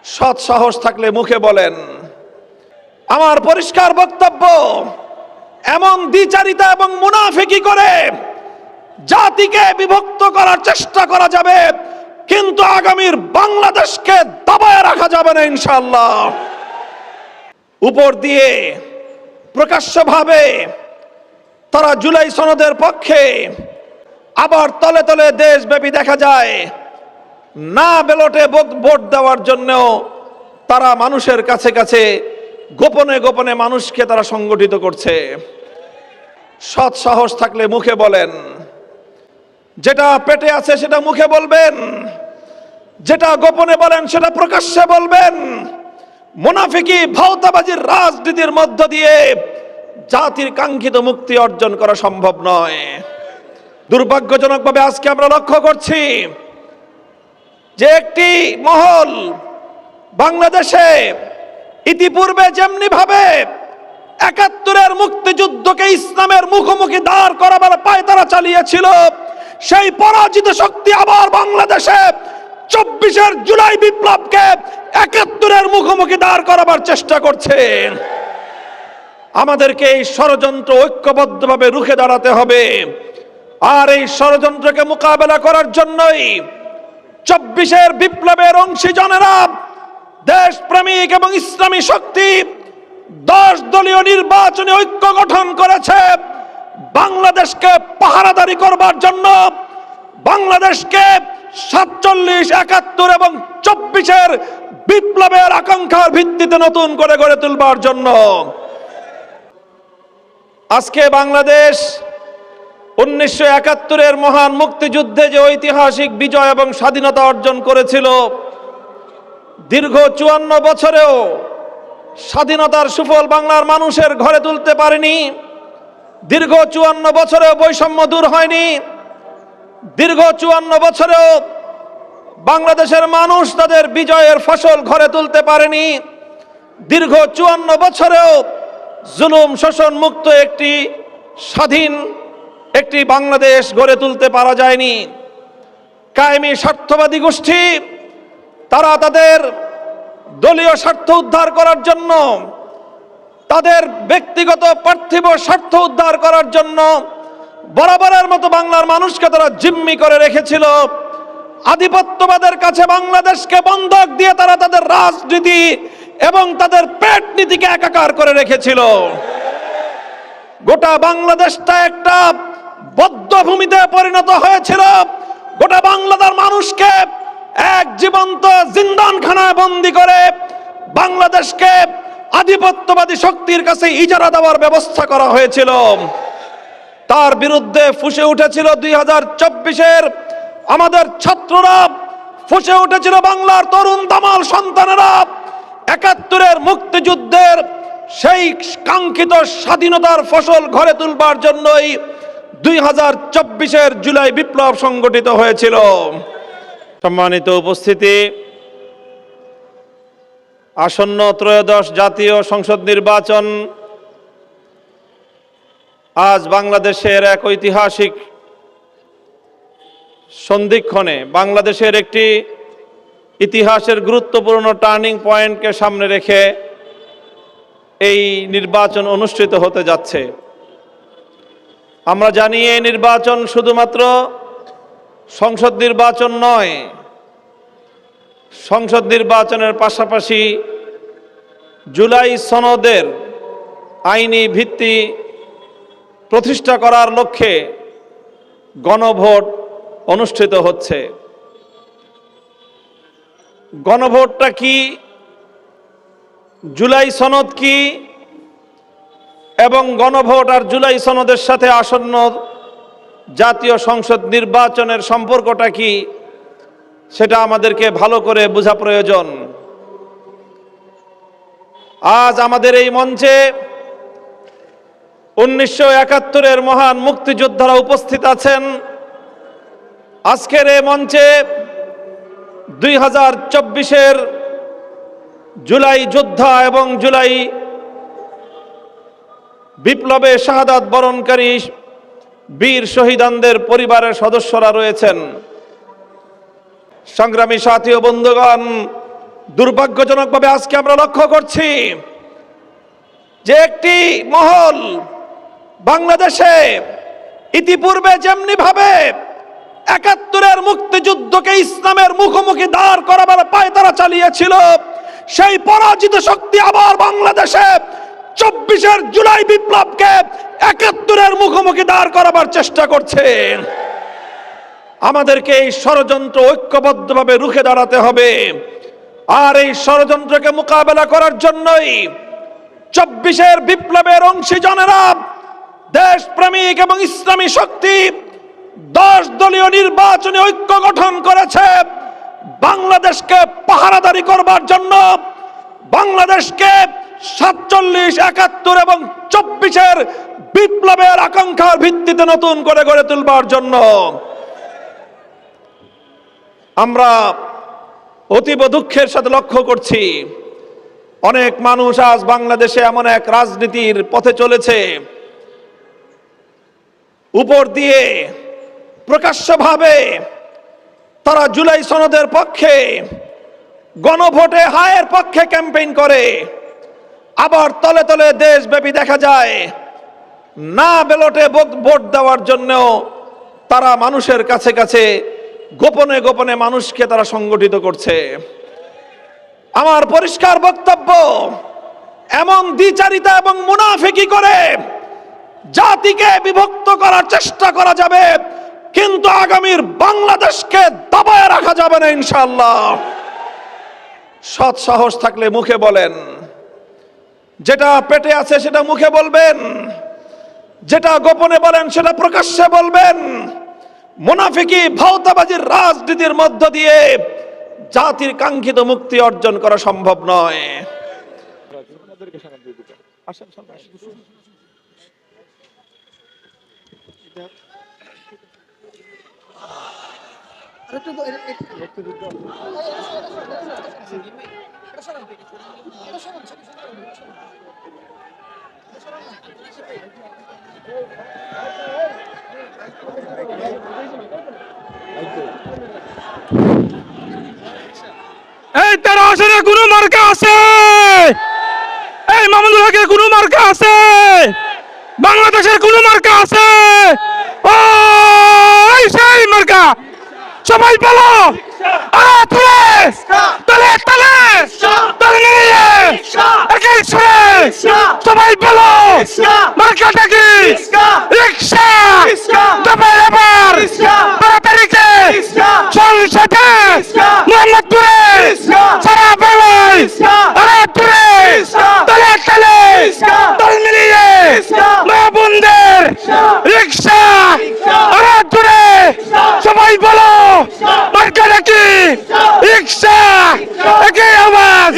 সৎ সাহস থাকলে মুখে বলেন। আমার পরিষ্কার বক্তব্য, এমন দ্বিচারিতা এবং মুনাফিকি করে জাতিকে বিভক্ত করার চেষ্টা করা যাবে, কিন্তু আগামীর বাংলাদেশকে দাবায় রাখা যাবে না ইনশাআল্লাহ। উপর দিয়ে প্রকাশ্যভাবে তারা জুলাই সনদের পক্ষে, আবার তলে তলে দেশব্যাপী দেখা যায় না ব্যালটে ভোট দেওয়ার জন্য তারা মানুষের কাছে কাছে গোপনে গোপনে মানুষকে তারা সংগঠিত করছে। সৎ সাহস থাকলে মুখে বলেন, যেটা পেটে আছে সেটা মুখে বলবেন, যেটা গোপনে বলেন সেটা প্রকাশ্যে বলবেন। মুনাফিকি ভাওতাবাজির রাজনীতির মধ্য দিয়ে জাতির কাঙ্ক্ষিত মুক্তি অর্জন করা সম্ভব নয়। দুর্ভাগ্যজনকভাবে আজকে আমরা লক্ষ্য করছি যে একটি মহল বাংলাদেশে ইতিপূর্বে যেমনি ভাবে ৭১-এর মুক্তিযুদ্ধকে ইসলামের মুখোমুখি দাঁড় করাবার পায়তারা চালিয়েছিল, সেই পরাজিত শক্তি আবার বাংলাদেশে ২৪ জুলাই বিপ্লবকে ৭১-এর মুখোমুখি দাঁড় করাবার চেষ্টা করছে। আমাদেরকে এই ষড়যন্ত্র ঐক্যবদ্ধভাবে রুখে দাঁড়াতে হবে। আর এই ষড়যন্ত্রকে মোকাবেলা করার জন্যই ২৪ বিপ্লবের অংশীজনেরা, দেশপ্রেমিক এবং ইসলামী শক্তি ১০ দলীয় নির্বাচনী ঐক্য গঠন করেছে বাংলাদেশকে পাহারাদারি করবার জন্য, বাংলাদেশকে ৪৭, ৭১ এবং ২৪ বিপ্লবের আকাঙ্ক্ষার ভিত্তিতে নতুন করে গড়ে তুলবার জন্য। আজকে বাংলাদেশ ১৯৭১-এর মহান মুক্তিযুদ্ধে যে ঐতিহাসিক বিজয় এবং স্বাধীনতা অর্জন করেছিল, দীর্ঘ ৫৪ বছরেও স্বাধীনতার সুফল বাংলার মানুষের ঘরে তুলতে পারেনি। দীর্ঘ ৫৪ বছরেও বৈষম্য দূর হয়নি। দীর্ঘ ৫৪ বছরেও বাংলাদেশের মানুষ তাদের বিজয়ের ফসল ঘরে তুলতে পারেনি। দীর্ঘ ৫৪ বছরেও জুলুম শোষণ মুক্ত একটি স্বাধীন একটি বাংলাদেশ গড়ে তুলতে পারা যায়নি। কায়েমি স্বার্থবাদী গোষ্ঠী তারা তাদের দলীয় স্বার্থ উদ্ধার করার জন্য, তাদের ব্যক্তিগত পার্থিব স্বার্থ উদ্ধার করার জন্য বরাবরের মতো বাংলার মানুষকে তারা জিম্মি করে রেখেছিল। আধিপত্যবাদের কাছে বাংলাদেশকে বন্ধক দিয়ে তারা তাদের রাজনীতি এবং তাদের পেট নীতিকে একাকার করে রেখেছিল। গোটা বাংলাদেশটা একটা বদ্ধভূমিতে পরিণত হয়েছিল। গোটা বাংলাদেশের মানুষকে এক জীবন্ত জিন্দানখানায় বন্দী করে বাংলাদেশকে আধিপত্যবাদী শক্তির কাছে ইজারা দেওয়ার ব্যবস্থা করা হয়েছিল। তার বিরুদ্ধে ফুঁসে উঠেছিল ২০২৪-এর আমাদের ছাত্ররা, ফুঁসে উঠেছিল বাংলার তরুণ দামাল সন্তানেরা। ৭১-এর মুক্তিযুদ্ধের সেই কাঙ্ক্ষিত স্বাধীনতার ফসল ঘরে তুলবার জন্যই ২০২৪-এর জুলাই বিপ্লব সংগঠিত হয়েছিল। সম্মানিত উপস্থিতি, আসন্ন ত্রয়োদশ জাতীয় সংসদ নির্বাচন আজ বাংলাদেশের এক ঐতিহাসিক সন্ধিক্ষণে, বাংলাদেশের একটি ইতিহাসের গুরুত্বপূর্ণ টার্নিং পয়েন্টকে সামনে রেখে এই নির্বাচন অনুষ্ঠিত হতে যাচ্ছে। আমরা জানি এই নির্বাচন শুধুমাত্র সংসদ নির্বাচন নয়, সংসদ নির্বাচনের পাশাপাশি জুলাই সনদের আইনি ভিত্তি প্রতিষ্ঠা করার লক্ষ্যে গণভোট অনুষ্ঠিত হচ্ছে। গণভোটটা কি, জুলাই সনদ কি এবং গণভোট আর জুলাই সনদের সাথে আসন্ন জাতীয় সংসদ নির্বাচনের সম্পর্কটা কি, সেটা আমাদেরকে ভালো করে বোঝা প্রয়োজন। আজ আমাদের এই মঞ্চে ১৯৭১-এর মহান মুক্তিযোদ্ধারা উপস্থিত আছেন। আজকের এই মঞ্চে ২০২৪-এর জুলাই যোদ্ধা এবং জুলাই বিপ্লবে শাহাদাত বরণকারী বীর শহীদানদের পরিবারের সদস্যরা রয়েছেন। সংগ্রামী সাথী ও বন্ধুগণ, দুর্ভাগ্যজনকভাবে আজকে আমরা লক্ষ্য করছি যে একটি মহল বাংলাদেশে ইতিপূর্বে যেমনি ভাবে ৭১-এর মুক্তিযুদ্ধকে ইসলামের মুখোমুখি দাঁড় করাবার পায়তারা চালিয়েছিল, সেই পরাজিত শক্তি আবার বাংলাদেশে ২৪ জুলাই বিপ্লবকে ৭১-এর মুখোমুখি দাঁড় করাবার চেষ্টা করছে। আমাদেরকে এই ষড়যন্ত্র ঐক্যবদ্ধভাবে রুখে দাঁড়াতে হবে। আর এই ষড়যন্ত্রকে মোকাবেলা করার জন্যই ২৪ বিপ্লবের অংশীজনেরা, দেশপ্রেমিক এবং ইসলামী শক্তি ১০ দলীয় নির্বাচনী ঐক্য গঠন করেছে বাংলাদেশকে পাহারাদারি করবার জন্য, বাংলাদেশকে ৪৭, ৭১ এবং ২৪ বিপ্লবের আকাঙ্ক্ষার ভিত্তিতে নতুন করে গড়ে তুলবার জন্য। আমরা অতীব দুঃখের সাথে লক্ষ্য করছি অনেক মানুষ আজ বাংলাদেশে এমন এক রাজনীতির পথে চলেছে, উপর দিয়ে প্রকাশ্যভাবে তারা জুলাই সনদের পক্ষে, গণভোটে হায়ের পক্ষে ক্যাম্পেইন করে, আবার তলে তলে দেশব্যাপী দেখা যায় না ব্যালটে ভোট দেওয়ার জন্য তারা মানুষের কাছে কাছে গোপনে গোপনে মানুষকে তারা সংগঠিত করছে। আমার পরিষ্কার বক্তব্য, এমন দ্বিচারিতা এবং মুনাফিকি করে জাতিকে বিভক্ত করার চেষ্টা করা যাবে, কিন্তু আগামীর বাংলাদেশকে দাবায় রাখা যাবে না ইনশাআল্লাহ। সৎ সাহস থাকলে মুখে বলেন, যেটা পেটে আছে সেটা মুখে বলবেন, যেটা গোপনে বলেন সেটা প্রকাশ্যে বলবেন। মুনাফিকি ভাওতাবাজির রাজনীতির মধ্য দিয়ে জাতির কাঙ্ক্ষিত মুক্তি অর্জন করা সম্ভব নয়। এই ১৩ আসনে কোনো মার্কা আছে? এই মামুনুল হকের কোনো মার্কা আছে? বাংলাদেশের কোনো মার্কা আছে? ও এই সেই মার্কা, সবাই বলো সবাই বলো মার্কাটা কি? রিক্সা তাড়াতাড়িকে সংসদে মোহাম্মদপুরে সারা বেলায় তলে তলে দল মিলিয়ে মা বোনদের রিক্সা দূরে সবাই বলো মার্কাটা কি? রিক্সা একই আওয়াজ